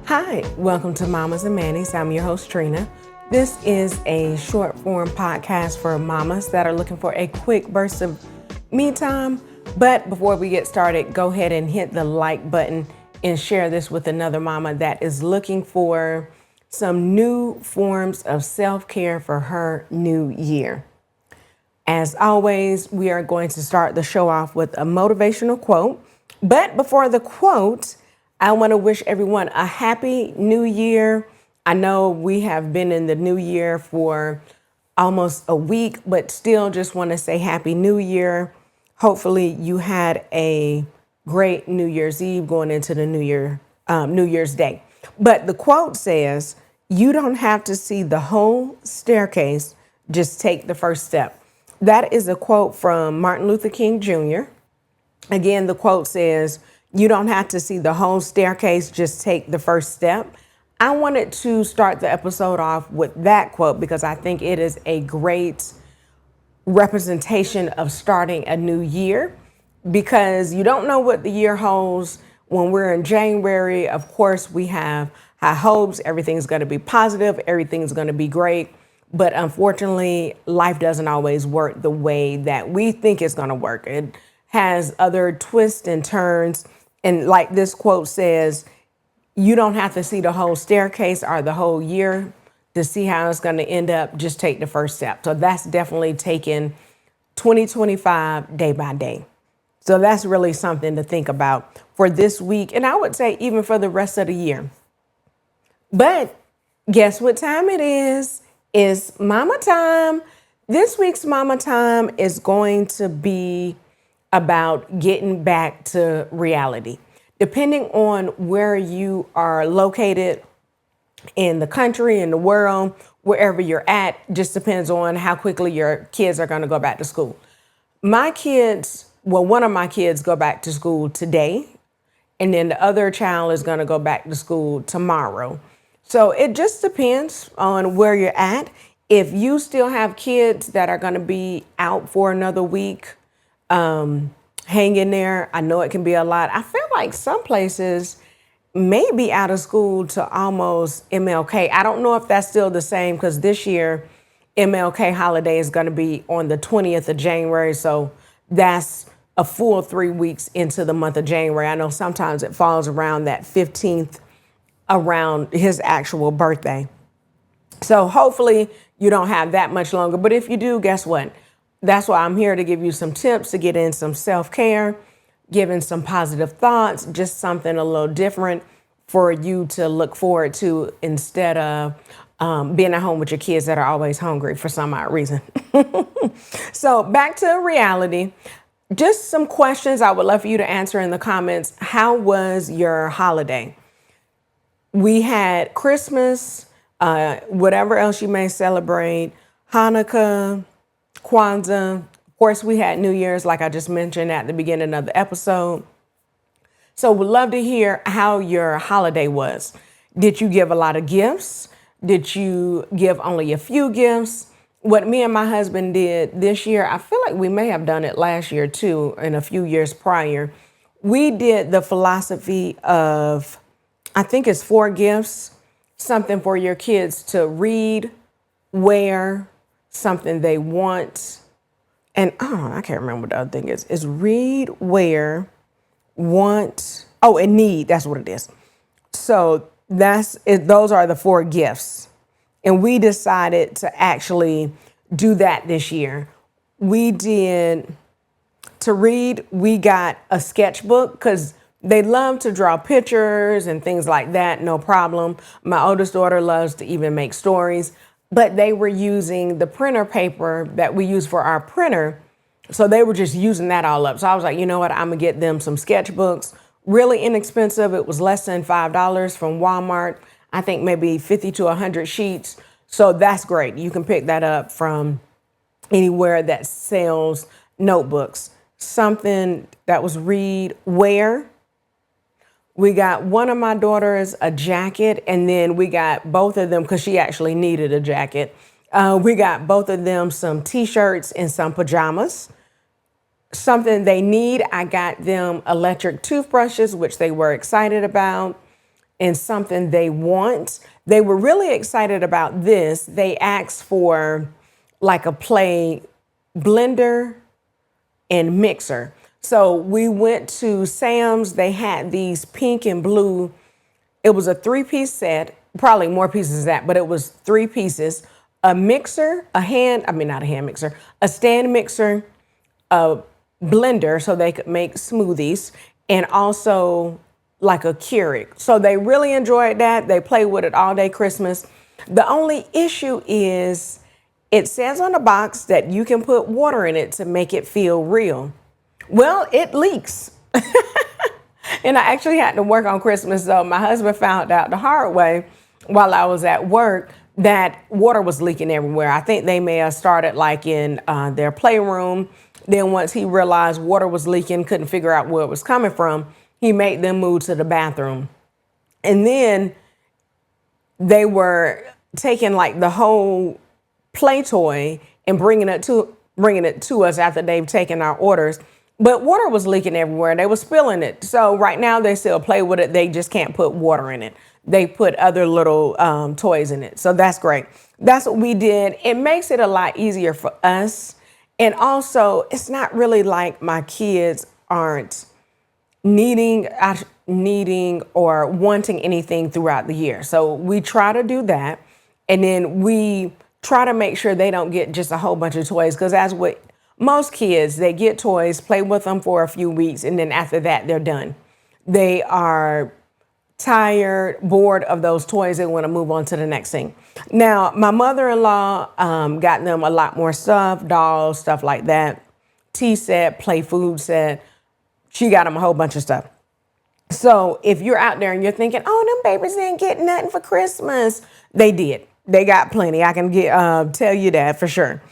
Hi, welcome to Mommas and Mannies. I'm your host, Trina. This is a short form podcast for mamas that are looking for a quick burst of me time. But before we get started, go ahead and hit the like button and share this with another mama that is looking for some new forms of self-care for her new year. As always, we are going to start the show off with a motivational quote. But before the quote, I want to wish everyone a happy new year. I know we have been in the new year for almost a week, but still just want to say happy new year. Hopefully you had a great New Year's Eve going into the New Year's Day. But the quote says, "You don't have to see the whole staircase, just take the first step." That is a quote from Martin Luther King Jr. Again, the quote says, "You don't have to see the whole staircase, just take the first step." I wanted to start the episode off with that quote because I think it is a great representation of starting a new year, because you don't know what the year holds. When we're in January, of course, we have high hopes. Everything's going to be positive. Everything's going to be great. But unfortunately, life doesn't always work the way that we think it's going to work. It has other twists and turns. And like this quote says, you don't have to see the whole staircase or the whole year to see how it's going to end up. Just take the first step. So that's definitely taking 2025 day by day. So that's really something to think about for this week. And I would say even for the rest of the year. But guess what time it is? It's mama time. This week's mama time is going to be about getting back to reality. Depending on where you are located in the country, in the world, wherever you're at, just depends on how quickly your kids are going to go back to school. My kids, well, one of my kids go back to school today, and then the other child is going to go back to school tomorrow. So it just depends on where you're at. If you still have kids that are going to be out for another week, hang in there. I know it can be a lot. I feel like some places may be out of school to almost MLK. I don't know if that's still the same, because this year MLK holiday is going to be on the 20th of January. So that's a full 3 weeks into the month of January. I know sometimes it falls around that 15th, around his actual birthday. So hopefully you don't have that much longer. But if you do, guess what? That's why I'm here to give you some tips to get in some self-care, giving some positive thoughts, just something a little different for you to look forward to instead of being at home with your kids that are always hungry for some odd reason. So back to reality. Just some questions I would love for you to answer in the comments. How was your holiday? We had Christmas, whatever else you may celebrate, Hanukkah, Kwanzaa. Of course, we had New Year's, like I just mentioned at the beginning of the episode. So we'd love to hear how your holiday was. Did you give a lot of gifts? Did you give only a few gifts? What me and my husband did this year, I feel like we may have done it last year too, and a few years prior. We did the philosophy of, I think it's 4 gifts, something for your kids to read, wear, something they want. And I can't remember what the other thing is. It's read, wear, want, and need. That's what it is. So that's it. Those are the 4 gifts. And we decided to actually do that this year. We did, to read, we got a sketchbook because they love to draw pictures and things like that. No problem. My oldest daughter loves to even make stories, but they were using the printer paper that we use for our printer. So they were just using that all up. So I was like, you know what? I'm going to get them some sketchbooks. Really inexpensive. It was less than $5 from Walmart. I think maybe 50 to 100 sheets. So that's great. You can pick that up from anywhere that sells notebooks. Something that was read, wear. We got one of my daughters a jacket, and then we got both of them, because she actually needed a jacket. We got both of them some T-shirts and some pajamas. Something they need, I got them electric toothbrushes, which they were excited about. and something they want. They were really excited about this. They asked for like a play blender and mixer. So we went to Sam's. They had these pink and blue. It was a 3-piece set, probably more pieces than that, but it was 3 pieces. A mixer, not a hand mixer, a stand mixer, a blender so they could make smoothies, and also like a Keurig. So they really enjoyed that. They played with it all day Christmas. The only issue is it says on the box that you can put water in it to make it feel real. Well, it leaks. And I actually had to work on Christmas, so my husband found out the hard way while I was at work that water was leaking everywhere. I think they may have started like in their playroom. Then once he realized water was leaking, couldn't figure out where it was coming from, he made them move to the bathroom. And then they were taking like the whole play toy and bringing it to us after they've taken our orders. But water was leaking everywhere. They were spilling it. So right now they still play with it. They just can't put water in it. They put other little toys in it. So that's great. That's what we did. It makes it a lot easier for us. And also, it's not really like my kids aren't needing or wanting anything throughout the year. So we try to do that. And then we try to make sure they don't get just a whole bunch of toys, because as with most kids, they get toys, play with them for a few weeks, and then after that, they're done. They are tired, bored of those toys, and want to move on to the next thing. Now, my mother-in-law got them a lot more stuff, dolls, stuff like that, tea set, play food set. She got them a whole bunch of stuff. So if you're out there and you're thinking, oh, them babies didn't get nothing for Christmas, they did. They got plenty. I can tell you that for sure.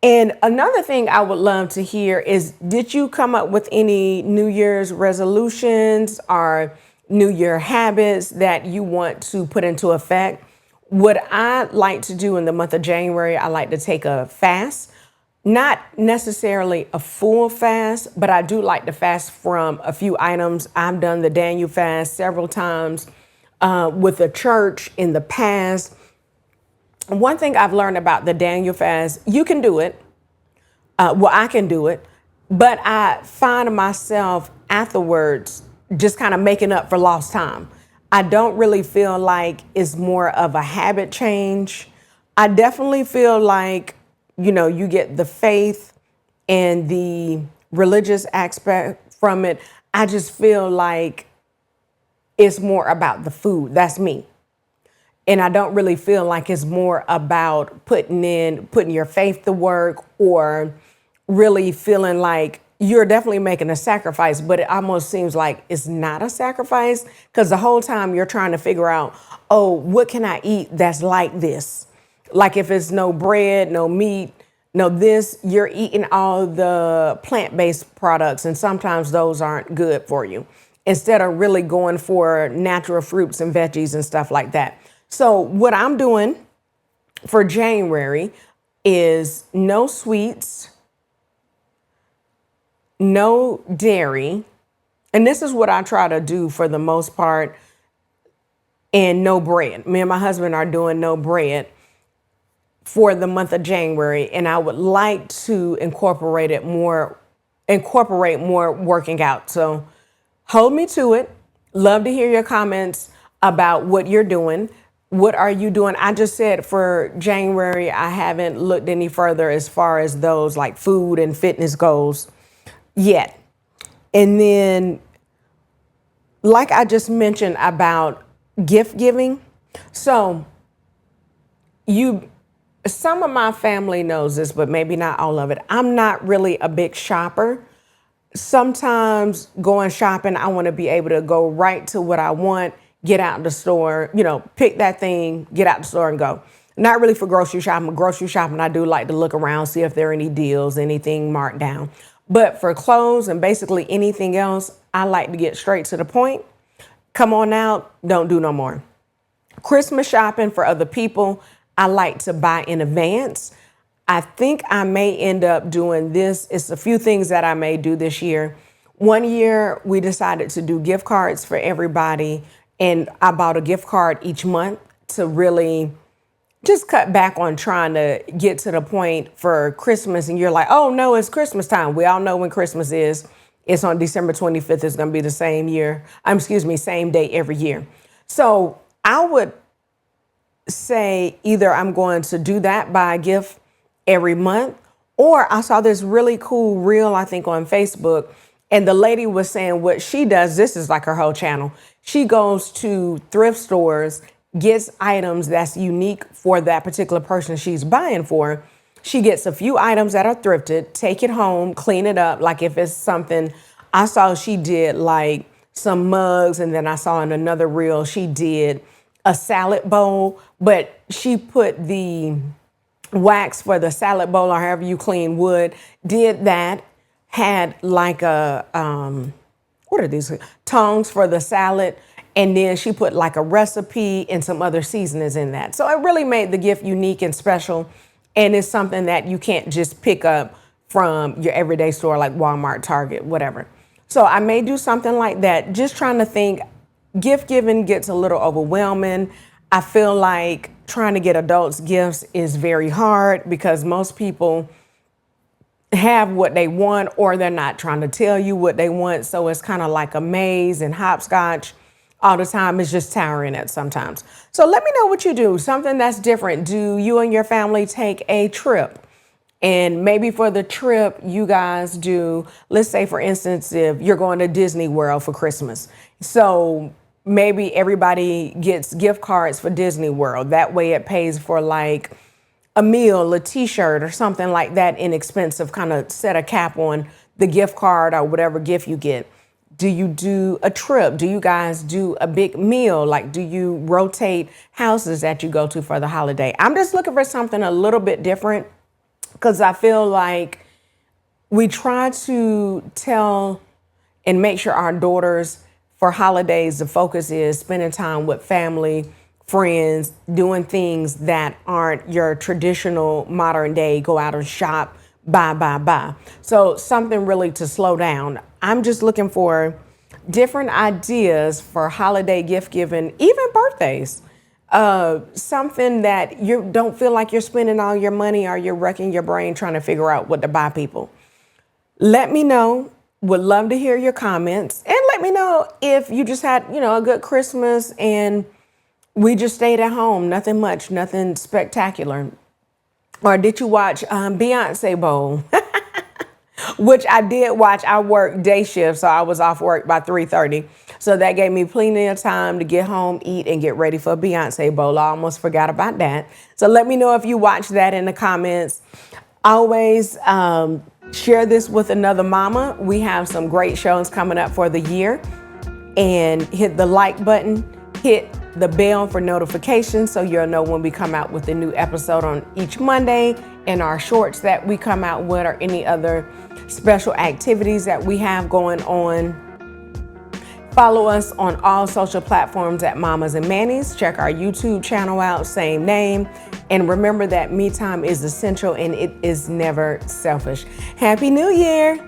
And another thing I would love to hear is, did you come up with any New Year's resolutions or New Year habits that you want to put into effect? What I like to do in the month of January, I like to take a fast, not necessarily a full fast, but I do like to fast from a few items. I've done the Daniel fast several times with the church in the past. One thing I've learned about the Daniel fast, you can do it. I can do it, but I find myself afterwards just kind of making up for lost time. I don't really feel like it's more of a habit change. I definitely feel like, you get the faith and the religious aspect from it. I just feel like it's more about the food. That's me. And I don't really feel like it's more about putting your faith to work, or really feeling like you're definitely making a sacrifice, but it almost seems like it's not a sacrifice, because the whole time you're trying to figure out, oh, what can I eat that's like this? Like if it's no bread, no meat, no this, you're eating all the plant-based products, and sometimes those aren't good for you, instead of really going for natural fruits and veggies and stuff like that. So what I'm doing for January is no sweets, no dairy. And this is what I try to do for the most part, and no bread. Me and my husband are doing no bread for the month of January. And I would like to incorporate more working out. So hold me to it. Love to hear your comments about what you're doing. What are you doing? I just said for January, I haven't looked any further as far as those like food and fitness goals yet. And then, like I just mentioned about gift giving. So some of my family knows this, but maybe not all of it. I'm not really a big shopper. Sometimes going shopping, I want to be able to go right to what I want, get out the store, pick that thing, get out the store and go. Not really for grocery shopping. Grocery shopping, I do like to look around, see if there are any deals, anything marked down. But for clothes and basically anything else, I like to get straight to the point. Come on out, don't do no more. Christmas shopping for other people, I like to buy in advance. I think I may end up doing this. It's a few things that I may do this year. One year, we decided to do gift cards for everybody, and I bought a gift card each month to really just cut back on trying to get to the point for Christmas. And you're like, oh no, it's Christmas time. We all know when Christmas is. It's on December 25th. It's going to be the same year. Same day every year. So I would say either I'm going to do that, buy a gift every month, or I saw this really cool reel, I think on Facebook, and the lady was saying what she does. This is like her whole channel. She goes to thrift stores, gets items that's unique for that particular person she's buying for. She gets a few items that are thrifted, take it home, clean it up. Like if it's something, I saw she did like some mugs, and then I saw in another reel she did a salad bowl, but she put the wax for the salad bowl or however you clean wood, did that, had like a, what are these? Tongs for the salad. And then she put like a recipe and some other seasonings in that. So it really made the gift unique and special. And it's something that you can't just pick up from your everyday store like Walmart, Target, whatever. So I may do something like that. Just trying to think, gift giving gets a little overwhelming. I feel like trying to get adults gifts is very hard because most people have what they want, or they're not trying to tell you what they want. So it's kind of like a maze and hopscotch all the time. Is just tiring at sometimes. So let me know what you do, something that's different. Do you and your family take a trip? And maybe for the trip, you guys do, let's say for instance, if you're going to Disney World for Christmas. So maybe everybody gets gift cards for Disney World. That way it pays for like a meal, a t-shirt or something like that, inexpensive, kind of set a cap on the gift card or whatever gift you get. Do you do a trip? Do you guys do a big meal? Like, do you rotate houses that you go to for the holiday? I'm just looking for something a little bit different because I feel like we try to tell and make sure our daughters for holidays, the focus is spending time with family, friends, doing things that aren't your traditional modern day, go out and shop, buy. So something really to slow down. I'm just looking for different ideas for holiday gift giving, even birthdays. Something that you don't feel like you're spending all your money or you're wrecking your brain trying to figure out what to buy people. Let me know. Would love to hear your comments, and let me know if you just had, a good Christmas and we just stayed at home. Nothing much, nothing spectacular. Or did you watch Beyonce Bowl? Which I did watch. I worked day shift, so I was off work by 3:30. So that gave me plenty of time to get home, eat, and get ready for Beyonce Bowl. I almost forgot about that. So let me know if you watched that in the comments. Always share this with another mama. We have some great shows coming up for the year. And hit the like button, hit the bell for notifications so you'll know when we come out with a new episode on each Monday, and our shorts that we come out with, or any other special activities that we have going on. Follow us on all social platforms at Mommas and Manny's. Check our YouTube channel out, same name. And remember that me time is essential and it is never selfish. Happy New Year.